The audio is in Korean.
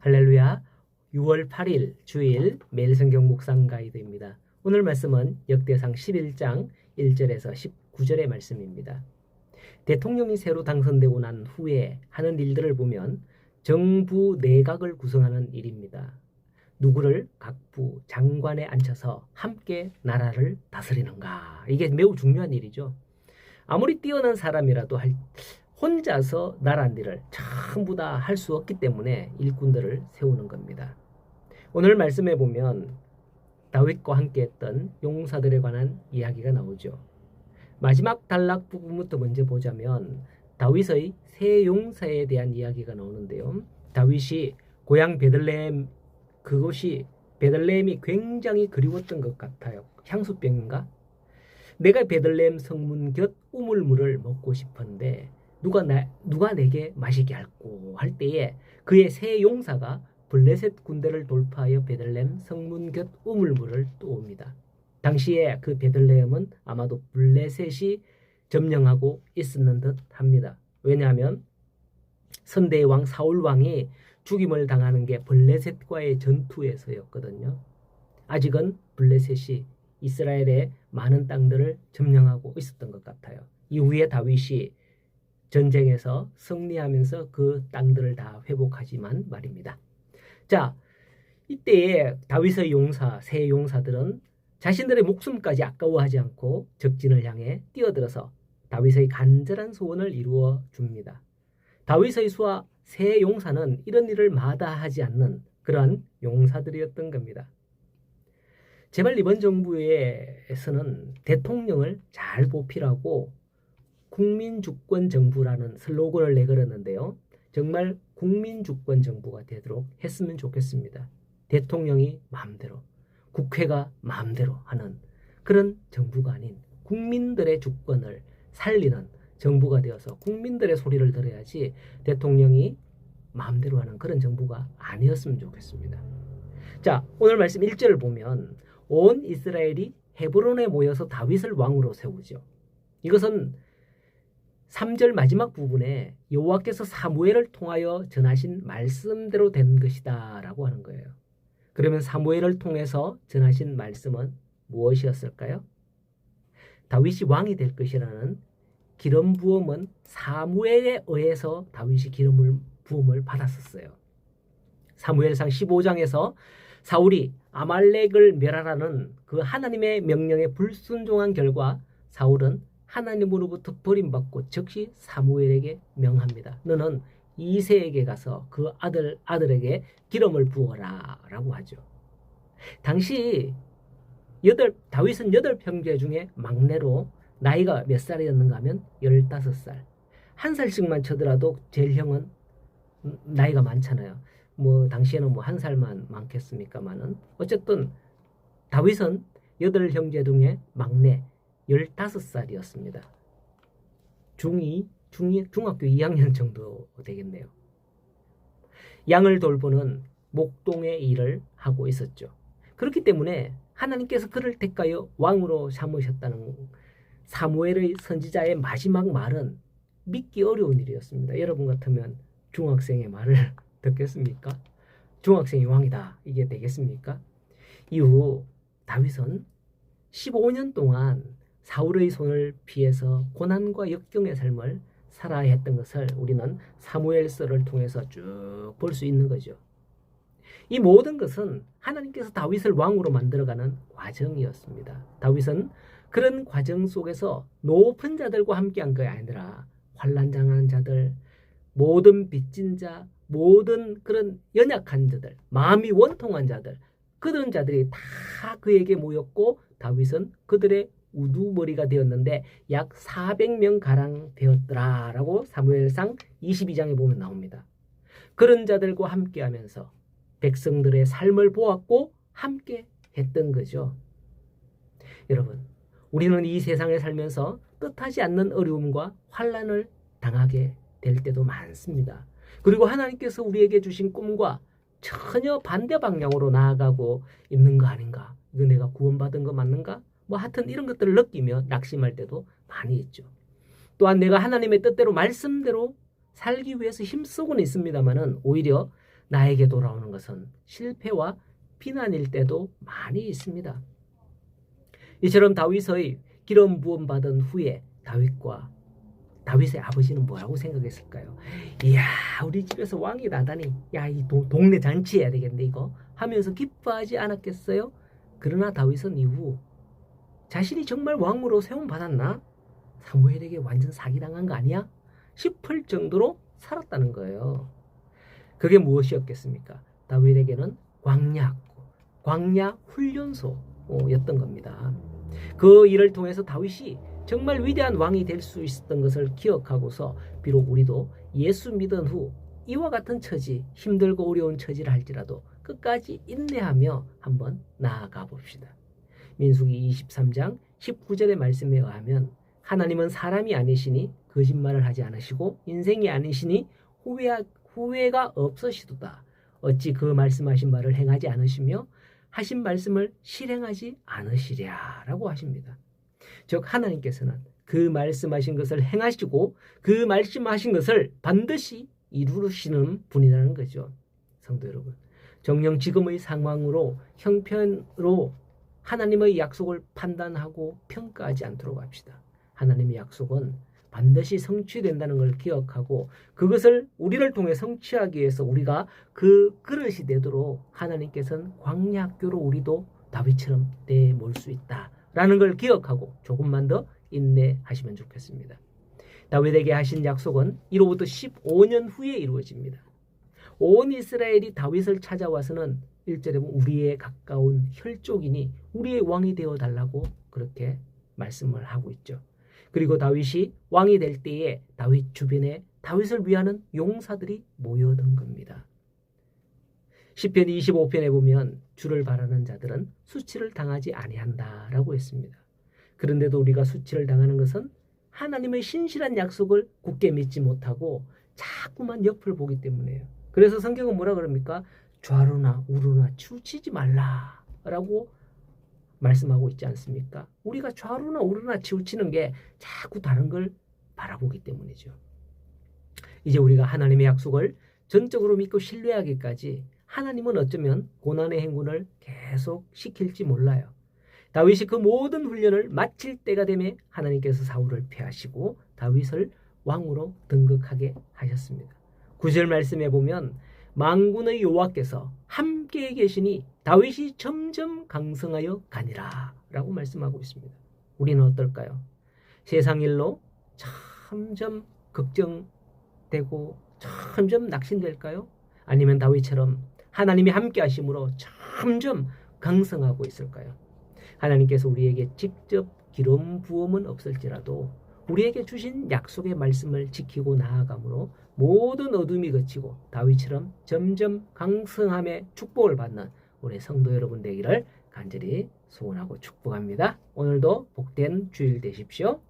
할렐루야. 6월 8일 주일 매일 성경 묵상 가이드입니다. 오늘 말씀은 역대상 11장 1절에서 19절의 말씀입니다. 대통령이 새로 당선되고 난 후에 하는 일들을 보면 정부 내각을 구성하는 일입니다. 누구를 각부 장관에 앉혀서 함께 나라를 다스리는가. 이게 매우 중요한 일이죠. 아무리 뛰어난 사람이라도 혼자서 나라 일을 전부 다 할 수 없기 때문에 일꾼들을 세우는 겁니다. 오늘 말씀에 보면 다윗과 함께 했던 용사들에 관한 이야기가 나오죠. 마지막 단락 부분부터 먼저 보자면 다윗의 세 용사에 대한 이야기가 나오는데요. 다윗이 고향 베들레헴, 그곳이 베들레헴이 굉장히 그리웠던 것 같아요. 향수병인가? 내가 베들레헴 성문 곁 우물물을 먹고 싶은데 누가 내게 마시게 할꼬 할 때에 그의 세 용사가 블레셋 군대를 돌파하여 베들레헴 성문 곁 우물물을 떠옵니다. 당시에 그 베들레헴은 아마도 블레셋이 점령하고 있었는 듯 합니다. 왜냐하면 선대의 왕 사울 왕이 죽임을 당하는 게 블레셋과의 전투에서였거든요. 아직은 블레셋이 이스라엘의 많은 땅들을 점령하고 있었던 것 같아요. 이후에 다윗이 전쟁에서 승리하면서 그 땅들을 다 회복하지만 말입니다. 자, 이때에 다윗의 용사, 세 용사들은 자신들의 목숨까지 아까워하지 않고 적진을 향해 뛰어들어서 다윗의 간절한 소원을 이루어 줍니다. 다윗의 수하 세 용사는 이런 일을 마다하지 않는 그러한 용사들이었던 겁니다. 제발 이번 정부에서는 대통령을 잘 보필하고 국민주권 정부라는 슬로건을 내걸었는데요. 정말 국민주권 정부가 되도록 했으면 좋겠습니다. 대통령이 마음대로, 국회가 마음대로 하는 그런 정부가 아닌 국민들의 주권을 살리는 정부가 되어서 국민들의 소리를 들어야지 대통령이 마음대로 하는 그런 정부가 아니었으면 좋겠습니다. 자, 오늘 말씀 1절을 보면 온 이스라엘이 헤브론에 모여서 다윗을 왕으로 세우죠. 이것은 3절 마지막 부분에 여호와께서 사무엘을 통하여 전하신 말씀대로 된 것이다 라고 하는 거예요. 그러면 사무엘을 통해서 전하신 말씀은 무엇이었을까요? 다윗이 왕이 될 것이라는 기름 부음은 사무엘에 의해서 다윗이 기름 부음을 받았었어요. 사무엘상 15장에서 사울이 아말렉을 멸하라는 그 하나님의 명령에 불순종한 결과 사울은 하나님으로부터 버림받고 즉시 사무엘에게 명합니다. 너는 이새에게 가서 그 아들에게 기름을 부어라 라고 하죠. 당시 다윗은 8형제 중에 막내로 나이가 몇 살이었는가 하면 15살. 한 살씩만 쳐더라도 제일 형은 나이가 많잖아요. 당시에는 한 살만 많겠습니까만은 어쨌든 다윗은 8형제 중에 막내 15살이었습니다. 중학교 2학년 정도 되겠네요. 양을 돌보는 목동의 일을 하고 있었죠. 그렇기 때문에 하나님께서 그를 택하여 왕으로 삼으셨다는 사무엘의 선지자의 마지막 말은 믿기 어려운 일이었습니다. 여러분 같으면 중학생의 말을 듣겠습니까? 중학생이 왕이다. 이게 되겠습니까? 이후 다윗은 15년 동안 사울의 손을 피해서 고난과 역경의 삶을 살아야 했던 것을 우리는 사무엘서를 통해서 쭉 볼 수 있는 거죠. 이 모든 것은 하나님께서 다윗을 왕으로 만들어가는 과정이었습니다. 다윗은 그런 과정 속에서 높은 자들과 함께한 것이 아니라 환난당하는 자들, 모든 빚진 자, 모든 그런 연약한 자들, 마음이 원통한 자들, 그런 자들이 다 그에게 모였고 다윗은 그들의 우두머리가 되었는데 약 400명 가량 되었더라라고 사무엘상 22장에 보면 나옵니다. 그런 자들과 함께하면서 백성들의 삶을 보았고 함께 했던 거죠. 여러분, 우리는 이 세상에 살면서 뜻하지 않는 어려움과 환난을 당하게 될 때도 많습니다. 그리고 하나님께서 우리에게 주신 꿈과 전혀 반대 방향으로 나아가고 있는 거 아닌가? 이거 내가 구원받은 거 맞는가? 하여튼 이런 것들을 느끼며 낙심할 때도 많이 있죠. 또한 내가 하나님의 뜻대로 말씀대로 살기 위해서 힘쓰고는 있습니다만은 오히려 나에게 돌아오는 것은 실패와 비난일 때도 많이 있습니다. 이처럼 다윗의 기름 부음 받은 후에 다윗의 아버지는 뭐라고 생각했을까요? 이야, 우리 집에서 왕이 나다니, 야, 이 동네 잔치해야 되겠네 이거 하면서 기뻐하지 않았겠어요? 그러나 다윗은 이후 자신이 정말 왕으로 세움 받았나? 사무엘에게 완전 사기당한 거 아니야? 싶을 정도로 살았다는 거예요. 그게 무엇이었겠습니까? 다윗에게는 광야 훈련소였던 겁니다. 그 일을 통해서 다윗이 정말 위대한 왕이 될 수 있었던 것을 기억하고서 비록 우리도 예수 믿은 후 이와 같은 처지, 힘들고 어려운 처지를 할지라도 끝까지 인내하며 한번 나아가 봅시다. 민수기 23장 19절의 말씀에 의하면 하나님은 사람이 아니시니 거짓말을 하지 않으시고 인생이 아니시니 후회가 없으시도다. 어찌 그 말씀하신 말을 행하지 않으시며 하신 말씀을 실행하지 않으시랴라고 하십니다. 즉 하나님께서는 그 말씀하신 것을 행하시고 그 말씀하신 것을 반드시 이루시는 분이라는 거죠. 성도 여러분, 정녕 지금의 상황으로 형편으로 하나님의 약속을 판단하고 평가하지 않도록 합시다. 하나님의 약속은 반드시 성취된다는 걸 기억하고 그것을 우리를 통해 성취하기 위해서 우리가 그 그릇이 되도록 하나님께서는 광야학교로 우리도 다윗처럼 내몰 수 있다라는 걸 기억하고 조금만 더 인내하시면 좋겠습니다. 다윗에게 하신 약속은 이로부터 15년 후에 이루어집니다. 온 이스라엘이 다윗을 찾아와서는 1절에 보면 우리의 가까운 혈족이니 우리의 왕이 되어달라고 그렇게 말씀을 하고 있죠. 그리고 다윗이 왕이 될 때에 다윗 주변에 다윗을 위하는 용사들이 모여든 겁니다. 시편 25편에 보면 주를 바라는 자들은 수치를 당하지 아니한다라고 했습니다. 그런데도 우리가 수치를 당하는 것은 하나님의 신실한 약속을 굳게 믿지 못하고 자꾸만 옆을 보기 때문이에요. 그래서 성경은 뭐라 그럽니까? 좌로나 우로나 치우치지 말라라고 말씀하고 있지 않습니까? 우리가 좌로나 우로나 치우치는 게 자꾸 다른 걸 바라보기 때문이죠. 이제 우리가 하나님의 약속을 전적으로 믿고 신뢰하기까지 하나님은 어쩌면 고난의 행군을 계속 시킬지 몰라요. 다윗이 그 모든 훈련을 마칠 때가 되면 하나님께서 사울을 패하시고 다윗을 왕으로 등극하게 하셨습니다. 9절 말씀에 보면 만군의 여호와께서 함께 계시니 다윗이 점점 강성하여 가니라 라고 말씀하고 있습니다. 우리는 어떨까요? 세상 일로 점점 걱정되고 점점 낙심될까요? 아니면 다윗처럼 하나님이 함께 하심으로 점점 강성하고 있을까요? 하나님께서 우리에게 직접 기름 부음은 없을지라도 우리에게 주신 약속의 말씀을 지키고 나아감으로 모든 어둠이 그치고 다윗처럼 점점 강성함의 축복을 받는 우리 성도 여러분 되기를 간절히 소원하고 축복합니다. 오늘도 복된 주일 되십시오.